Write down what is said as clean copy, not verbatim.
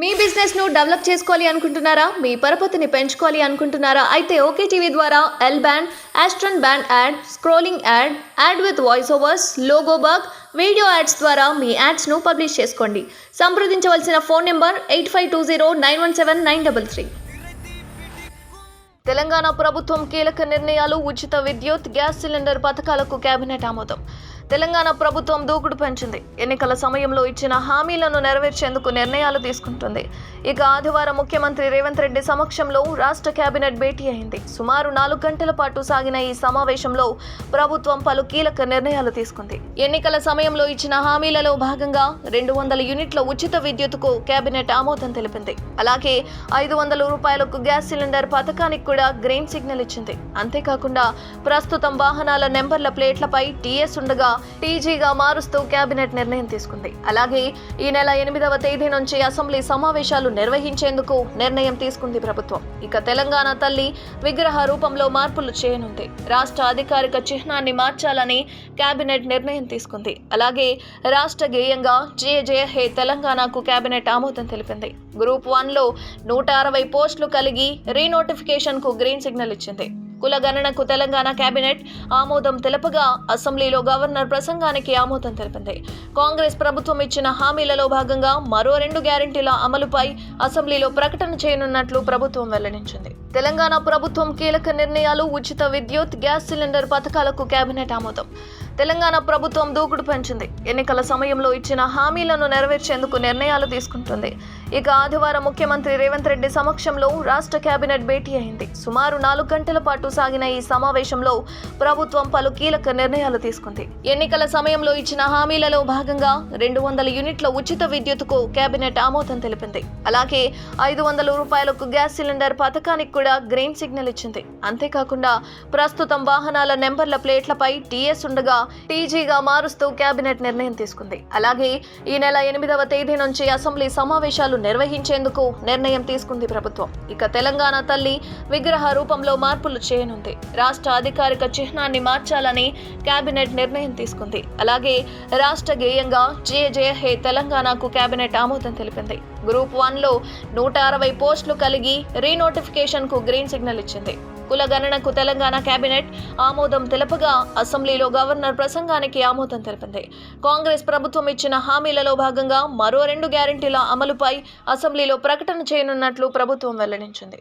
మీ business ను develop చేసుకోవాలి అనుకుంటున్నారా? మీ పరపతిని పెంచుకోవాలి అనుకుంటున్నారా? అయితే ఓకే టీవీ ద్వారా L band, Aston band ad, scrolling ad, ad with voice overs, logo bug, video ads ద్వారా మీ యాడ్స్ ను పబ్లిష్ చేసుకోండి. సంప్రదించవలసిన ఫోన్ నెంబర్ 8520917933. తెలంగాణ ప్రభుత్వం కీలక నిర్ణయాలు. ఉచిత విద్యుత్, గ్యాస్ సిలిండర్ పథకాలకు కేబినెట్ ఆమోదం. తెలంగాణ ప్రభుత్వం దూకుడు పెంచింది. ఎన్నికల సమయంలో ఇచ్చిన హామీలను నెరవేర్చేందుకు నిర్ణయాలు తీసుకుంటుంది. ఇక ఆదివారం ముఖ్యమంత్రి రేవంత్ రెడ్డి సమక్షంలో రాష్ట్ర కేబినెట్ భేటీ అయింది. సుమారు 4 గంటల పాటు సాగిన ఈ సమావేశంలో ప్రభుత్వం పలు కీలక నిర్ణయాలు తీసుకుంది. ఎన్నికల సమయంలో ఇచ్చిన హామీలలో భాగంగా 200 యూనిట్ల ఉచిత విద్యుత్కు కేబినెట్ ఆమోదం తెలిపింది. అలాగే 500 రూపాయలకు గ్యాస్ సిలిండర్ పథకానికి కూడా గ్రీన్ సిగ్నల్ ఇచ్చింది. అంతేకాకుండా ప్రస్తుతం వాహనాల నెంబర్ల ప్లేట్లపై టీఎస్ ఉండగా టీజీగా మారుస్తూ కేబినెట్ నిర్ణయం తీసుకుంది. అలాగే ఈ నెల 8వ తేదీ నుంచి అసెంబ్లీ సమావేశాలు నిర్వహించేందుకు నిర్ణయం తీసుకుంది ప్రభుత్వం. ఇక తెలంగాణ తల్లి విగ్రహ రూపంలో మార్పులు చేయనుంది. రాష్ట్ర అధికారిక చిహ్నాన్ని మార్చాలని కేబినెట్ నిర్ణయం తీసుకుంది. అలాగే రాష్ట్ర గేయంగా జయ జయ హే తెలంగాణకు కేబినెట్ ఆమోదం తెలిపింది. గ్రూప్ 1లో 160 పోస్టులు కలిగి రీనోటిఫికేషన్ కు గ్రీన్ సిగ్నల్ ఇచ్చింది. కుల గణనకు తెలంగాణ కేబినెట్ ఆమోదం తెలపగా అసెంబ్లీలో గవర్నర్ ప్రసంగానికి ఆమోదం తెలిపింది. కాంగ్రెస్ ప్రభుత్వం ఇచ్చిన హామీలలో భాగంగా మరో 2 గ్యారెంటీల అమలుపై అసెంబ్లీలో ప్రకటన చేయనున్నట్లు ప్రభుత్వం వెల్లడించింది. తెలంగాణ ప్రభుత్వం కీలక నిర్ణయాలు. ఉచిత విద్యుత్, గ్యాస్ సిలిండర్ పథకాలకు కేబినెట్ ఆమోదం. తెలంగాణ ప్రభుత్వం దూకుడు పెంచింది. ఎన్నికల సమయంలో ఇచ్చిన హామీలను నెరవేర్చేందుకు నిర్ణయాలు తీసుకుంటుంది. ఇక ఆదివారం ముఖ్యమంత్రి రేవంత్ రెడ్డి సమక్షంలో రాష్ట్ర కేబినెట్ భేటీ అయింది. సుమారు 4 గంటల పాటు సాగిన ఈ సమావేశంలో ప్రభుత్వం పలు కీలక నిర్ణయాలు తీసుకుంది. ఎన్నికల సమయంలో ఇచ్చిన హామీలలో భాగంగా 200 యూనిట్ల ఉచిత విద్యుత్కు కేబినెట్ ఆమోదం తెలిపింది. అలాగే 500 రూపాయలకు గ్యాస్ సిలిండర్ పథకానికి కూడా గ్రీన్ సిగ్నల్ ఇచ్చింది. అంతేకాకుండా ప్రస్తుతం వాహనాల నెంబర్ల ప్లేట్లపై టీఎస్ ఉండగా టీజీగా మారుస్తూ కేబినెట్ నిర్ణయం తీసుకుంది. అలాగే ఈ నెల 8వ తేదీ నుంచి అసెంబ్లీ సమావేశాలు నిర్వహించేందుకు నిర్ణయం తీసుకుంది ప్రభుత్వం. ఇక తెలంగాణ తల్లి విగ్రహ రూపంలో మార్పులు చేయనుంది. రాష్ట్ర అధికారిక చిహ్నాన్ని మార్చాలని కేబినెట్ నిర్ణయం తీసుకుంది. అలాగే రాష్ట్ర గేయంగా జయ జయ హే తెలంగాణకు కేబినెట్ ఆమోదం తెలిపింది. గ్రూప్ 1లో 160 పోస్టులు కలిగి రీనోటిఫికేషన్ కు గ్రీన్ సిగ్నల్ ఇచ్చింది. కుల గణనకు తెలంగాణ కేబినెట్ ఆమోదం తెలపగా అసెంబ్లీలో గవర్నర్ ప్రసంగానికి ఆమోదం తెలిపింది. కాంగ్రెస్ ప్రభుత్వం ఇచ్చిన హామీలలో భాగంగా మరో 2 గ్యారెంటీల అమలుపై అసెంబ్లీలో ప్రకటన చేయనున్నట్లు ప్రభుత్వం వెల్లడించింది.